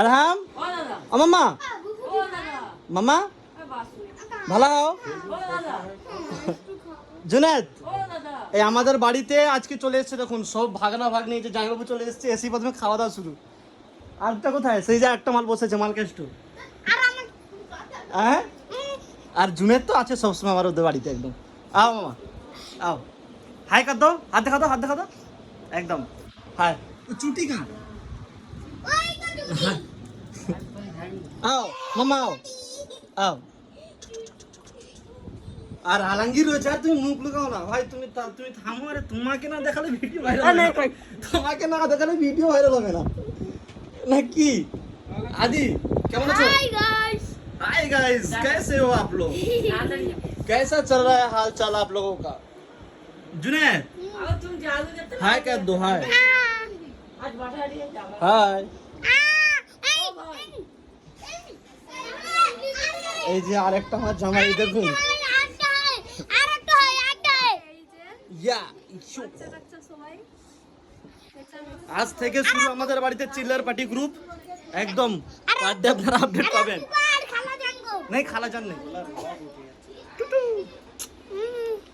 আরহাম ও মামা মামা ভালো জুনেদ এই আমাদের বাড়িতে আজকে চলে এসেছে দেখুন সব ভাগনা ভাগ্নি যে জামাইবাবু চলে এসেছে এসে প্রথমে খাওয়া দাওয়া শুরু আরটা কোথায় সেই যে একটা মাল বসেছে মাল কেষ্ট হ্যাঁ আর জুনেদ তো আছে সবসময় আমার ওদের বাড়িতে একদম আও মামা আও হাই কর দাও হাত দেখা দাও একদম হাই চুটি কা আও মামা আও আর আলমগীর রয়েছে আর তুমি মুখ লুকাও না ভাই তুমি থামো আরে তোমাকে না দেখালে ভিডিও ভাইরাল হবে না তোমাকে না দেখালে ভিডিও ভাইরাল হবে না নাকি आदि কেমন আছো हाय गाइस कैसे हो आप लोग कैसा चल रहा है हाल चाल आप लोगों का जुनैद तुम जादू जब हाय कह दो हाय आज बैठा रही है हाय এই যে আরেকটা আমার জামাই দেখুন आज থেকে শুরু আমাদের বাড়িতে চিল্লার পার্টি গ্রুপ একদম পার ডে আপনারা আপডেট পাবেন नहीं खाला जान नहीं